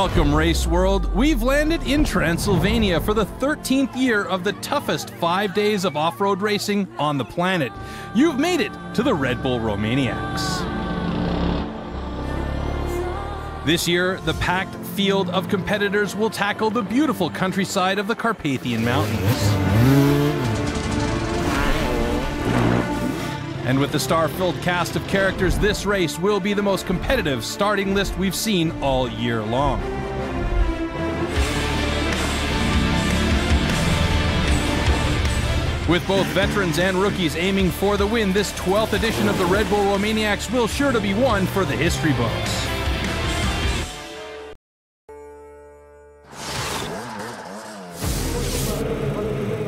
Welcome, race world. We've landed in Transylvania for the 13th year of the toughest 5 days of off-road racing on the planet. You've made it to the Red Bull Romaniacs. This year, the packed field of competitors will tackle the beautiful countryside of the Carpathian Mountains. And with the star-filled cast of characters, this race will be the most competitive starting list we've seen all year long. With both veterans and rookies aiming for the win, this 12th edition of the Red Bull Romaniacs will sure to be one for the history books.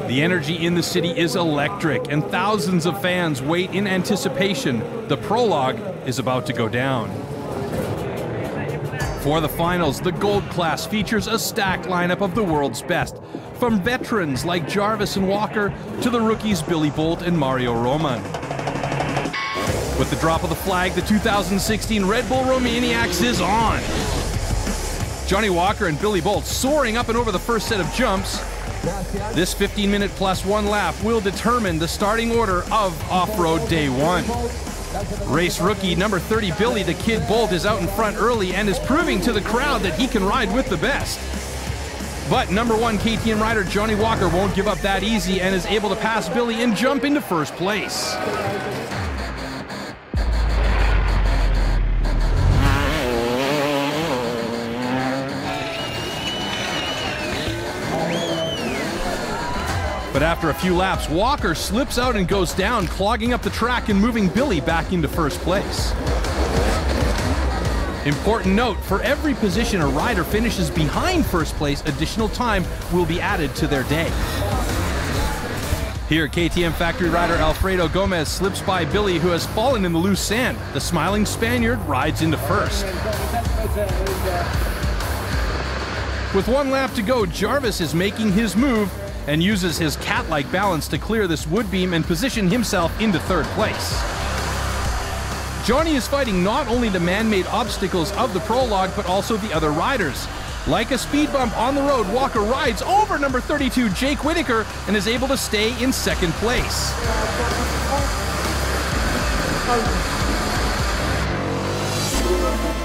The energy in the city is electric, and thousands of fans wait in anticipation. The prologue is about to go down. For the finals, the Gold class features a stacked lineup of the world's best, from veterans like Jarvis and Walker to the rookies Billy Bolt and Mario Roman. With the drop of the flag, the 2016 Red Bull Romaniacs is on. Johnny Walker and Billy Bolt soaring up and over the first set of jumps. This 15-minute plus one lap will determine the starting order of off-road day one. Race rookie number 30 Billy the Kid Bolt is out in front early and is proving to the crowd that he can ride with the best. But number one KTM rider Johnny Walker won't give up that easy and is able to pass Billy and jump into first place. But after a few laps, Walker slips out and goes down, clogging up the track and moving Billy back into first place. Important note, for every position a rider finishes behind first place, additional time will be added to their day. Here, KTM factory rider Alfredo Gomez slips by Billy, who has fallen in the loose sand. The smiling Spaniard rides into first. With one lap to go, Jarvis is making his move and uses his cat-like balance to clear this wood beam and position himself into third place. Johnny is fighting not only the man-made obstacles of the prologue, but also the other riders. Like a speed bump on the road, Walker rides over number 32 Jake Whitaker and is able to stay in second place.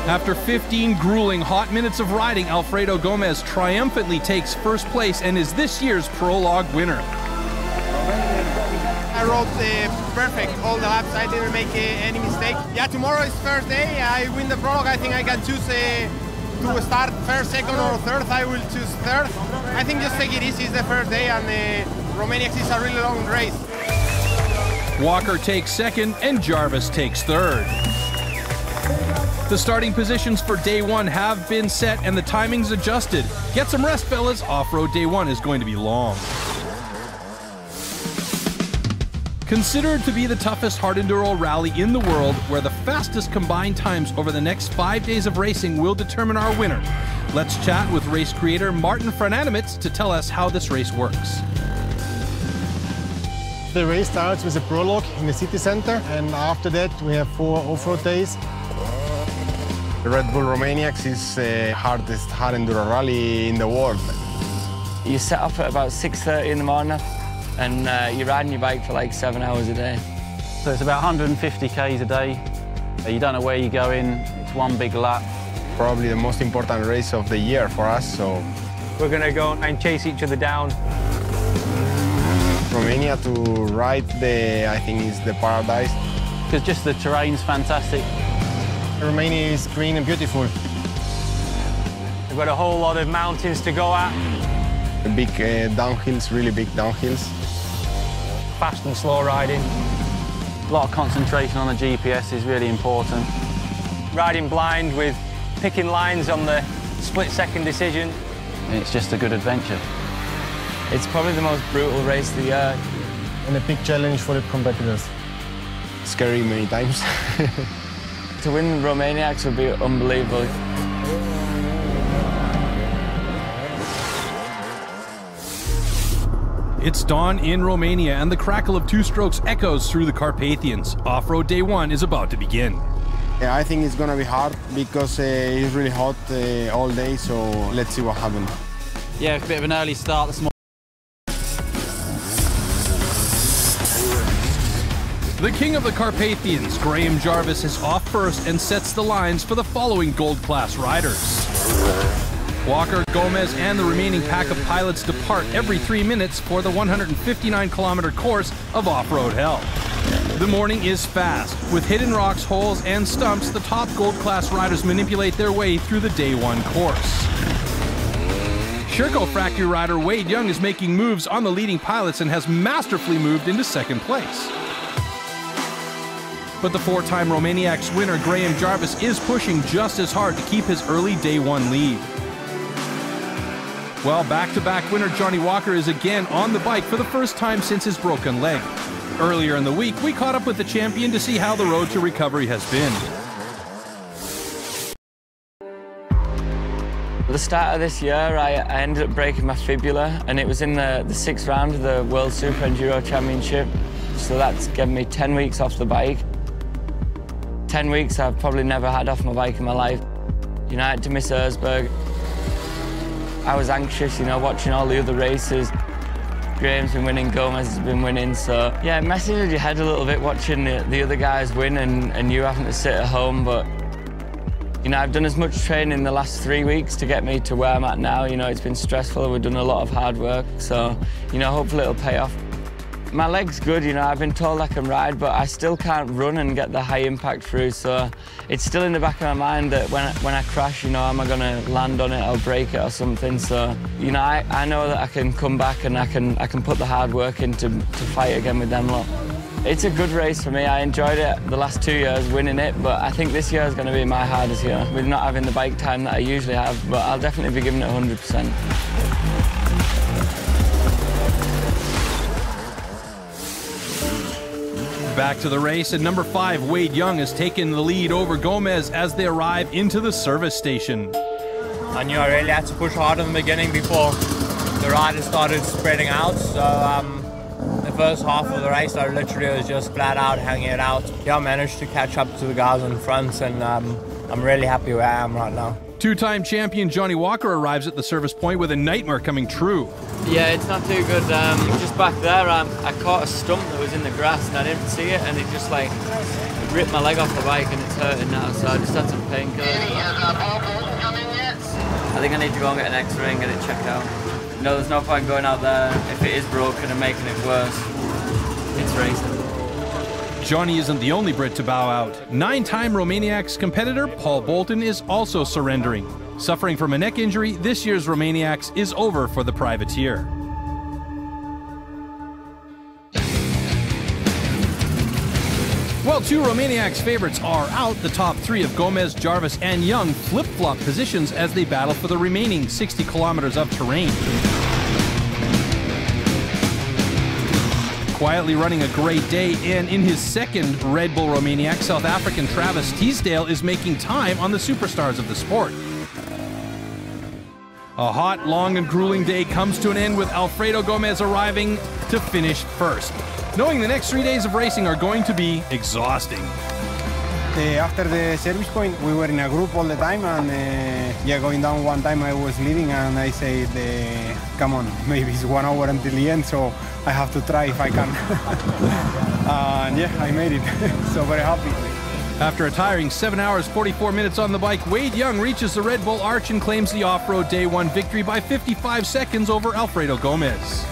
After 15 grueling hot minutes of riding, Alfredo Gomez triumphantly takes first place and is this year's prologue winner. I rode perfect all the laps. I didn't make any mistake. Yeah, tomorrow is first day. I win the prologue. I think I can choose to start first, second, or third. I will choose third. I think just take it easy. It's the first day, and Romaniacs is a really long race. Walker takes second, and Jarvis takes third. The starting positions for day one have been set and the timings adjusted. Get some rest, fellas. Off-road day one is going to be long. Considered to be the toughest Hard-Enduro rally in the world, where the fastest combined times over the next 5 days of racing will determine our winner. Let's chat with race creator Martin Frananemitz to tell us how this race works. The race starts with a prologue in the city center, and after that we have 4 off-road days. The Red Bull Romaniacs is the hardest hard-enduro rally in the world. You set up at about 6:30 in the morning and you're riding your bike for like 7 hours a day. So it's about 150 k's a day. You don't know where you're going, it's one big lap. Probably the most important race of the year for us, so... We're going to go and chase each other down. Romania to ride, I think, is the paradise. Because just the terrain's fantastic. Romania is green and beautiful. We've got a whole lot of mountains to go at. Big downhills, really big downhills. Fast and slow riding. A lot of concentration on the GPS is really important. Riding blind with picking lines on the split-second decision. It's just a good adventure. It's probably the most brutal race of the year. And a big challenge for the competitors. Scary many times. To win Romaniacs would be unbelievable. It's dawn in Romania and the crackle of two strokes echoes through the Carpathians. Off-road day one is about to begin. Yeah, I think it's going to be hard because it's really hot all day, so let's see what happens. Yeah, a bit of an early start this morning. The king of the Carpathians, Graham Jarvis, is off first and sets the lines for the following gold class riders. Walker, Gomez, and the remaining pack of pilots depart every 3 minutes for the 159-kilometer course of off-road hell. The morning is fast. With hidden rocks, holes, and stumps, the top gold class riders manipulate their way through the day one course. Sherco factory rider Wade Young is making moves on the leading pilots and has masterfully moved into second place. But the four-time Romaniacs winner Graham Jarvis is pushing just as hard to keep his early day one lead. While back-to-back winner Johnny Walker is again on the bike for the first time since his broken leg. Earlier in the week, we caught up with the champion to see how the road to recovery has been. At the start of this year, I ended up breaking my fibula, and it was in the 6th round of the World Super-Enduro Championship. So that's given me 10 weeks off the bike. 10 weeks I've probably never had off my bike in my life. You know, I had to miss Erzberg. I was anxious, you know, watching all the other races. Graham's been winning, Gomez has been winning, so yeah, it messes with your head a little bit watching the other guys win and you having to sit at home, but you know, I've done as much training in the last 3 weeks to get me to where I'm at now. You know, it's been stressful, we've done a lot of hard work, so, you know, hopefully it'll pay off. My leg's good, you know, I've been told I can ride, but I still can't run and get the high impact through, so it's still in the back of my mind that when I crash, you know, am I going to land on it or break it or something, so, you know, I know that I can come back and I can put the hard work in to fight again with them lot. It's a good race for me. I enjoyed it the last 2 years winning it, but I think this year is going to be my hardest year with not having the bike time that I usually have, but I'll definitely be giving it 100%. Back to the race, and number 5, Wade Young, has taken the lead over Gomez as they arrive into the service station. I knew I really had to push hard in the beginning before the riders started spreading out, so the first half of the race I literally was just flat out hanging it out. Yeah, I managed to catch up to the guys in front, and I'm really happy where I am right now. Two-time champion Johnny Walker arrives at the service point with a nightmare coming true. Yeah, it's not too good. Just back there, I caught a stump that was in the grass and I didn't see it, and it just like ripped my leg off the bike and it's hurting now, so I just had some painkillers. I think I need to go and get an X-ray and get it checked out. You know, there's no point going out there if it is broken and making it worse. It's racing. Johnny isn't the only Brit to bow out. 9-time Romaniacs competitor Paul Bolton is also surrendering. Suffering from a neck injury, this year's Romaniacs is over for the privateer. While 2 Romaniacs favorites are out, the top 3 of Gomez, Jarvis, and Young flip-flop positions as they battle for the remaining 60 kilometers of terrain. Quietly running a great day, and in his second Red Bull Romaniac, South African Travis Teasdale is making time on the superstars of the sport. A hot, long, and grueling day comes to an end with Alfredo Gomez arriving to finish first, knowing the next 3 days of racing are going to be exhausting. After the service point, we were in a group all the time, and yeah, going down one time I was leading, and I said, come on, maybe it's 1 hour until the end, so I have to try if I can. And yeah, I made it, so very happy. After a tiring 7 hours, 44 minutes on the bike, Wade Young reaches the Red Bull Arch and claims the off-road day 1 victory by 55 seconds over Alfredo Gomez.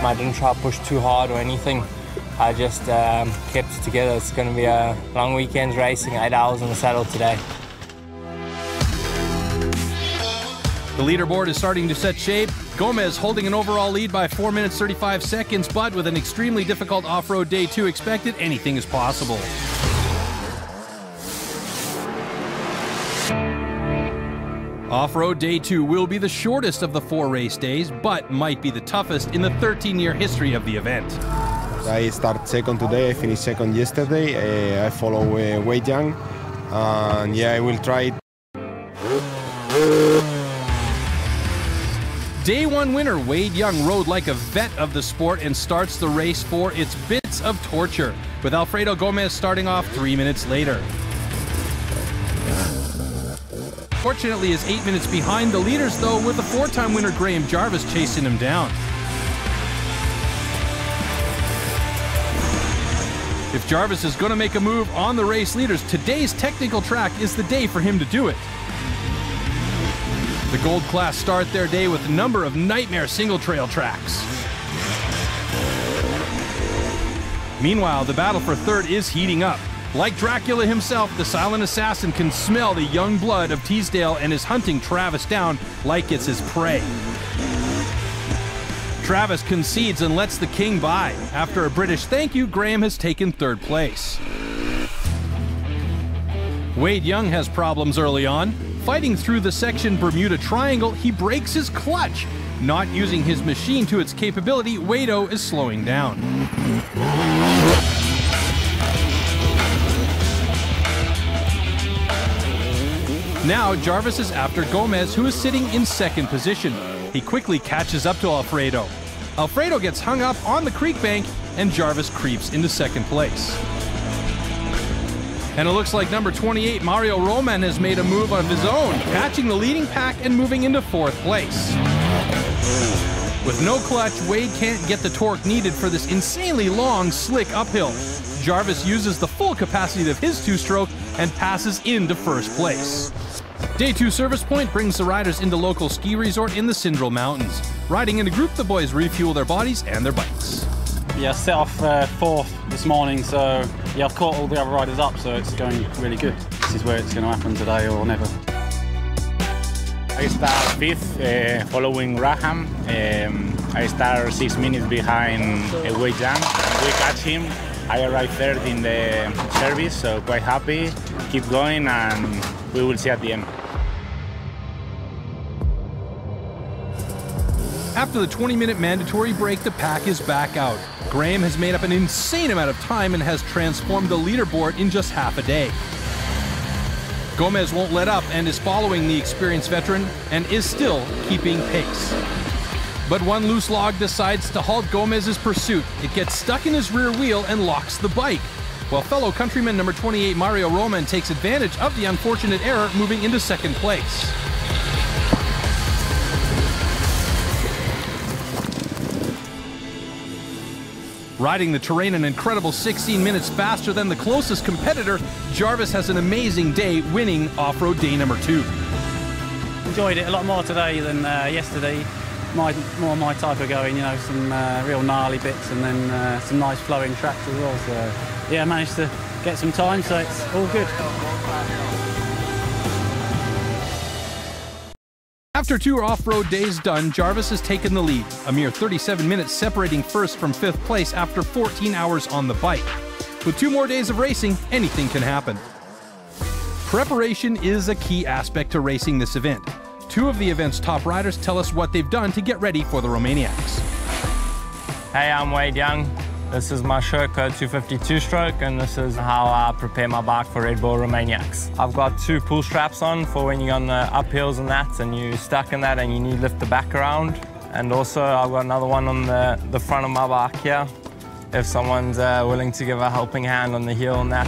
I didn't try to push too hard or anything. I just kept it together. It's going to be a long weekend racing, 8 hours in the saddle today. The leaderboard is starting to set shape. Gomez holding an overall lead by 4 minutes 35 seconds, but with an extremely difficult off-road day 2 expected, anything is possible. Off-road day 2 will be the shortest of the 4 race days, but might be the toughest in the 13-year history of the event. I start second today, I finished second yesterday. I follow Wade Young, and yeah, I will try. Day 1 winner Wade Young rode like a vet of the sport and starts the race for its bits of torture, with Alfredo Gomez starting off 3 minutes later. Fortunately, is 8 minutes behind the leaders, though, with the 4-time winner Graham Jarvis chasing him down. If Jarvis is going to make a move on the race leaders, today's technical track is the day for him to do it. The Gold class start their day with a number of nightmare single trail tracks. Meanwhile, the battle for third is heating up. Like Dracula himself, the silent assassin can smell the young blood of Teasdale and is hunting Travis down like it's his prey. Travis concedes and lets the king by. After a British thank you, Graham has taken third place. Wade Young has problems early on. Fighting through the section Bermuda Triangle, he breaks his clutch. Not using his machine to its capability, Wado is slowing down. Now Jarvis is after Gomez, who is sitting in second position. He quickly catches up to Alfredo. Alfredo gets hung up on the creek bank, and Jarvis creeps into second place. And it looks like number 28, Mario Roman, has made a move of his own, catching the leading pack and moving into fourth place. With no clutch, Wade can't get the torque needed for this insanely long, slick uphill. Jarvis uses the full capacity of his two-stroke and passes into first place. Day 2 service point brings the riders into local ski resort in the Sindrel Mountains. Riding in a group, the boys refuel their bodies and their bikes. Yeah, set off fourth this morning, so yeah, I've caught all the other riders up, so it's going really good. This is where it's going to happen today or never. I start fifth, following Raham. I start 6 minutes behind Wade Young. We catch him. I arrived third in the service, so quite happy. Keep going, and we will see at the end. After the 20-minute mandatory break, the pack is back out. Graham has made up an insane amount of time and has transformed the leaderboard in just half a day. Gomez won't let up and is following the experienced veteran and is still keeping pace. But one loose log decides to halt Gomez's pursuit. It gets stuck in his rear wheel and locks the bike, while fellow countryman number 28 Mario Roman takes advantage of the unfortunate error, moving into second place. Riding the terrain an incredible 16 minutes faster than the closest competitor, Jarvis has an amazing day, winning off-road day number 2. Enjoyed it a lot more today than yesterday. More my type of going, you know, some real gnarly bits and then some nice flowing tracks as well. So yeah, I managed to get some time, so it's all good. After 2 off-road days done, Jarvis has taken the lead, a mere 37 minutes separating first from 5th place after 14 hours on the bike. With 2 more days of racing, anything can happen. Preparation is a key aspect to racing this event. 2 of the event's top riders tell us what they've done to get ready for the Romaniacs. Hey, I'm Wade Young. This is my Sherco 252 stroke, and this is how I prepare my bike for Red Bull Romaniacs. I've got 2 pull straps on for when you're on the uphills and that, and you're stuck in that and you need to lift the back around. And also I've got another one on the front of my bike here, if someone's willing to give a helping hand on the heel and that.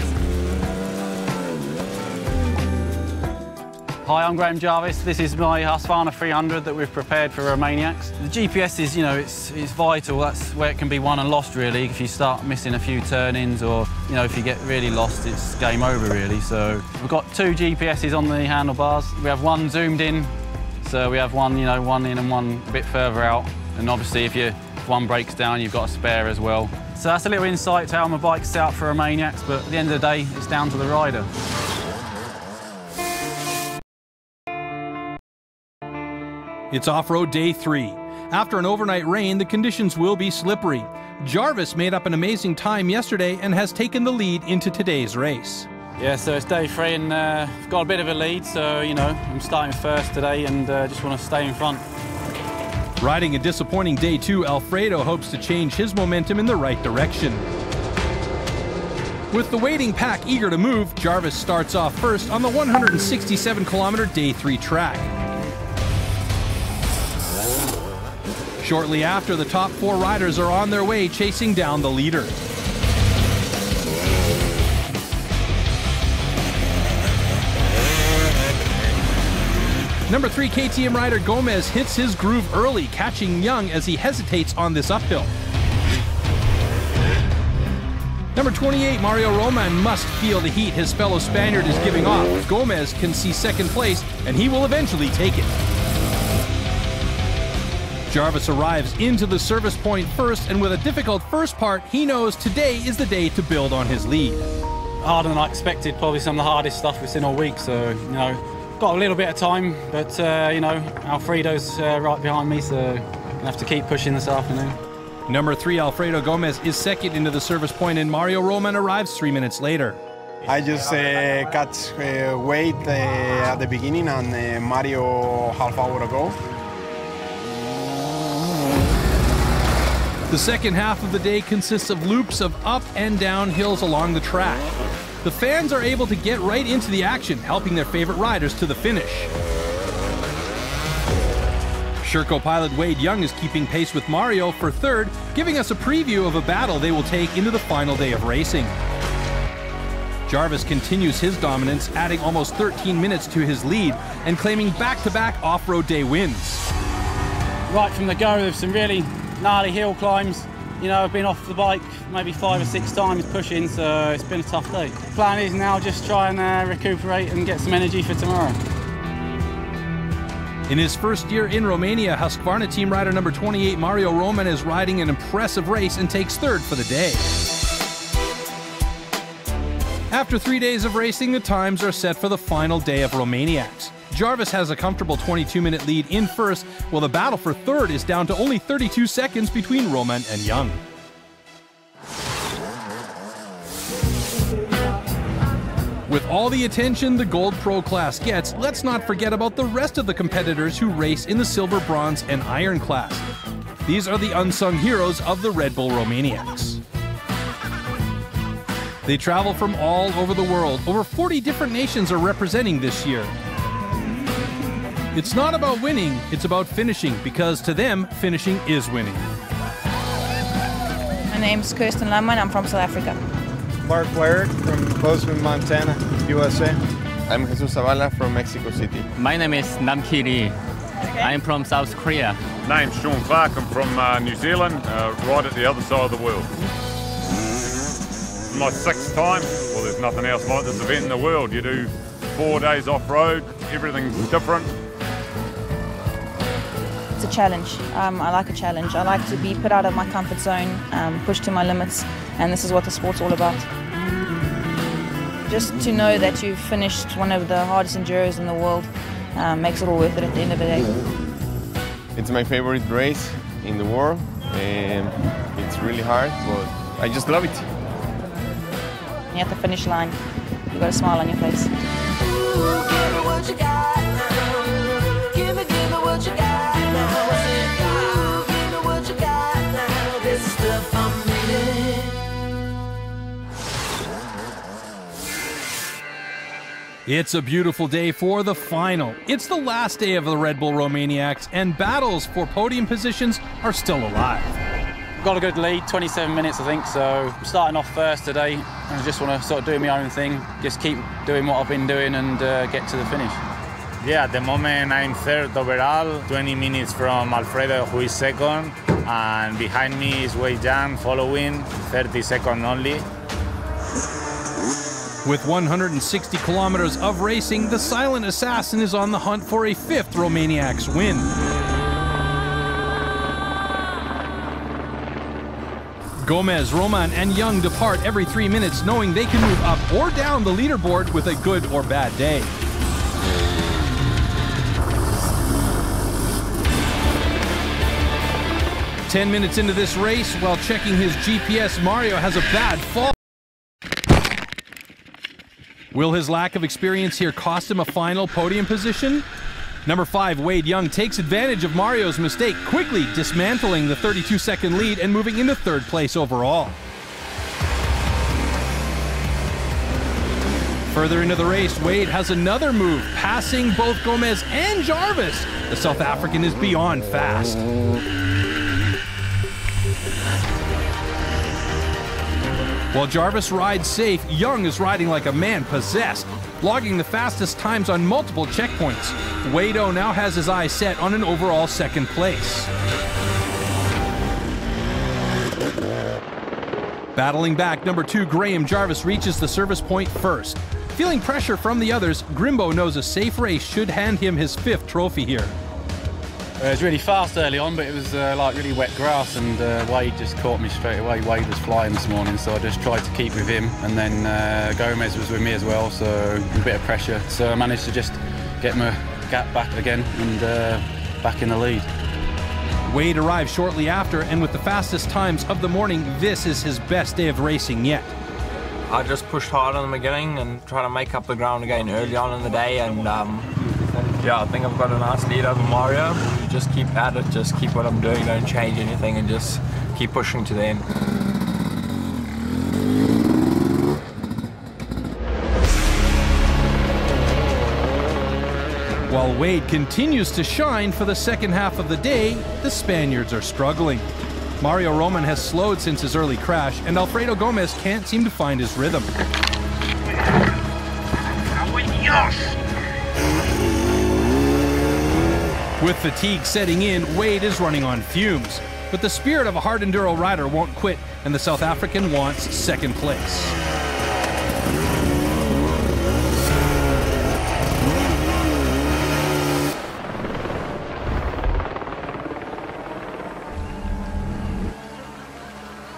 Hi, I'm Graham Jarvis. This is my Husqvarna 300 that we've prepared for Romaniacs. The GPS is, you know, it's vital. That's where it can be won and lost, really. If you start missing a few turn-ins or, you know, if you get really lost, it's game over, really. So we've got 2 GPSs on the handlebars. We have one zoomed in, so we have one, you know, one in and one a bit further out. And obviously, if one breaks down, you've got a spare as well. So that's a little insight to how my bike's set up for Romaniacs, but at the end of the day, it's down to the rider. It's off-road day 3. After an overnight rain, the conditions will be slippery. Jarvis made up an amazing time yesterday and has taken the lead into today's race. Yeah, so it's day 3 and I've got a bit of a lead, so, you know, I'm starting first today and just want to stay in front. Riding a disappointing day 2, Alfredo hopes to change his momentum in the right direction. With the waiting pack eager to move, Jarvis starts off first on the 167-kilometer day 3 track. Shortly after, the top 4 riders are on their way chasing down the leader. Number 3 KTM rider Gomez hits his groove early, catching Young as he hesitates on this uphill. Number 28 Mario Roman must feel the heat his fellow Spaniard is giving off. Gomez can see second place, and he will eventually take it. Jarvis arrives into the service point first, and with a difficult first part, he knows today is the day to build on his lead. Harder than I expected, probably some of the hardest stuff we've seen all week, so, you know, got a little bit of time, but, you know, Alfredo's right behind me, so gonna have to keep pushing this afternoon. Number 3 Alfredo Gomez is second into the service point, and Mario Roman arrives 3 minutes later. I just cut weight at the beginning and Mario half hour ago. The second half of the day consists of loops of up and down hills along the track. The fans are able to get right into the action, helping their favorite riders to the finish. Sherco pilot Wade Young is keeping pace with Mario for third, giving us a preview of a battle they will take into the final day of racing. Jarvis continues his dominance, adding almost 13 minutes to his lead and claiming back-to-back off-road day wins. Right from the go, there's some really gnarly hill climbs. You know, I've been off the bike maybe 5 or 6 times pushing, so it's been a tough day. The plan is now just try and recuperate and get some energy for tomorrow. In his first year in Romania, Husqvarna team rider number 28 Mario Roman is riding an impressive race and takes third for the day. After 3 days of racing, the times are set for the final day of Romaniacs. Jarvis has a comfortable 22-minute lead in first, while the battle for third is down to only 32 seconds between Roman and Young. With all the attention the Gold Pro class gets, let's not forget about the rest of the competitors who race in the silver, bronze, and iron class. These are the unsung heroes of the Red Bull Romaniacs. They travel from all over the world. Over 40 different nations are representing this year. It's not about winning, it's about finishing, because to them, finishing is winning. My name's Kirsten Lemon, I'm from South Africa. Mark Warrick from Bozeman, Montana, USA. I'm Jesus Zavala from Mexico City. My name is Namki Lee. I'm from South Korea. Name's Sean Clark, I'm from New Zealand, right at the other side of the world. My 6th time, well there's nothing else like this event in the world. You do 4 days off-road, everything's different. It's a challenge. I like a challenge. I like to be put out of my comfort zone, pushed to my limits, and this is what the sport's all about. Just to know that you've finished one of the hardest enduros in the world makes it all worth it at the end of the day. It's my favorite race in the world, and it's really hard, but I just love it. You're at the finish line, you've got a smile on your face. Ooh, give me what you got now. Give me what you got now. Ooh, give me what you got now. This is stuff I'm needing. It's a beautiful day for the final. It's the last day of the Red Bull Romaniacs, and battles for podium positions are still alive. Got a good lead, 27 minutes I think, so I'm starting off first today. I just want to sort of do my own thing, just keep doing what I've been doing and get to the finish. Yeah, at the moment I'm third overall, 20 minutes from Alfredo, who is second, and behind me is Wei Jiang following, 30 seconds only. With 160 kilometers of racing, the silent assassin is on the hunt for a 5th Romaniacs win. Gomez, Roman, and Young depart every 3 minutes, knowing they can move up or down the leaderboard with a good or bad day. "10 minutes into this race, while checking his GPS, Mario has a bad fall. Will his lack of experience here cost him a final podium position? Number 5, Wade Young takes advantage of Mario's mistake, quickly dismantling the 32-second lead and moving into 3rd place overall. Further into the race, Wade has another move, passing both Gomez and Jarvis. The South African is beyond fast. While Jarvis rides safe, Young is riding like a man possessed. logging the fastest times on multiple checkpoints. Wade-O now has his eyes set on an overall second place. Battling back, number 2 Graham Jarvis reaches the service point first. Feeling pressure from the others, Grimbo knows a safe race should hand him his 5th trophy here. It was really fast early on, but it was like really wet grass, and Wade just caught me straight away. Wade was flying this morning, so I just tried to keep with him, and then Gomez was with me as well, so a bit of pressure. So I managed to just get my gap back again and back in the lead. Wade arrives shortly after, and with the fastest times of the morning, this is his best day of racing yet. I just pushed hard in the beginning and tried to make up the ground again early on in the day, and yeah, I think I've got a nice lead over Mario. Just keep at it, just keep what I'm doing, don't change anything, and just keep pushing to the end. While Wade continues to shine for the second half of the day, the Spaniards are struggling. Mario Roman has slowed since his early crash, and Alfredo Gomez can't seem to find his rhythm. With fatigue setting in, Wade is running on fumes. But the spirit of a hard-enduro rider won't quit, and the South African wants second place.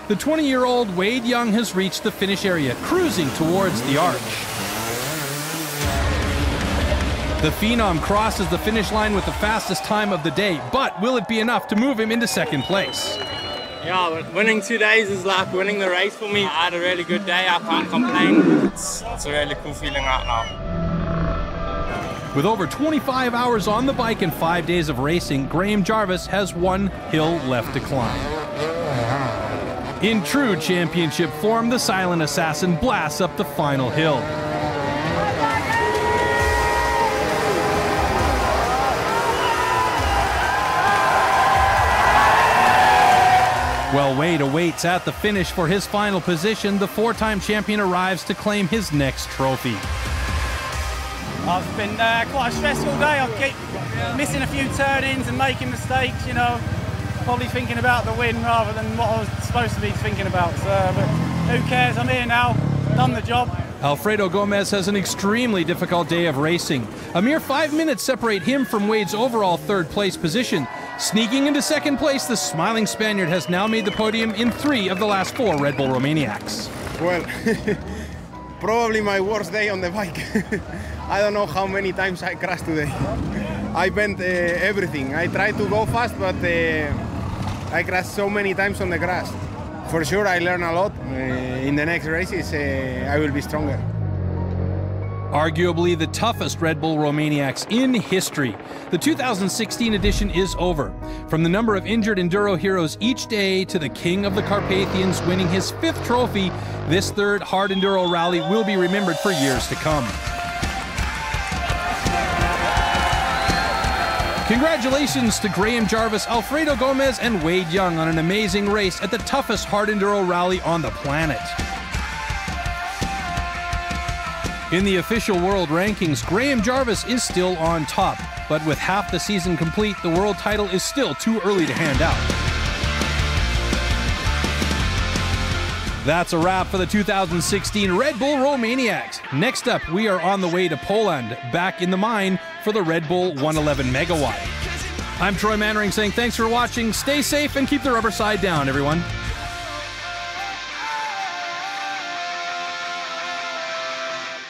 The 20-year-old Wade Young has reached the finish area, cruising towards the arch. The Phenom crosses the finish line with the fastest time of the day, but will it be enough to move him into second place? Yeah, winning 2 days is like winning the race for me. I had a really good day, I can't complain. It's a really cool feeling right now. With over 25 hours on the bike and 5 days of racing, Graham Jarvis has one hill left to climb. In true championship form, the silent assassin blasts up the final hill. While Wade awaits at the finish for his final position, the 4-time champion arrives to claim his next trophy. I've been quite a stressful day. I keep missing a few turn-ins and making mistakes, you know. Probably thinking about the win rather than what I was supposed to be thinking about. But who cares? I'm here now, done the job. Alfredo Gomez has an extremely difficult day of racing. A mere 5 minutes separate him from Wade's overall 3rd place position. Sneaking into second place, the smiling Spaniard has now made the podium in 3 of the last 4 Red Bull Romaniacs. Well, probably my worst day on the bike. I don't know how many times I crashed today. I bent everything. I tried to go fast, but I crashed so many times on the grass. For sure, I learned a lot. In the next races, I will be stronger. Arguably the toughest Red Bull Romaniacs in history, the 2016 edition is over. From the number of injured enduro heroes each day to the king of the Carpathians winning his 5th trophy, this 3rd hard enduro rally will be remembered for years to come. Congratulations to Graham Jarvis, Alfredo Gomez, and Wade Young on an amazing race at the toughest hard enduro rally on the planet. In the official world rankings, Graham Jarvis is still on top, but with half the season complete, the world title is still too early to hand out. That's a wrap for the 2016 Red Bull Romaniacs. Next up, we are on the way to Poland, back in the mine for the Red Bull 111 Megawatt. I'm Troy Mannering saying thanks for watching, stay safe, and keep the rubber side down, everyone.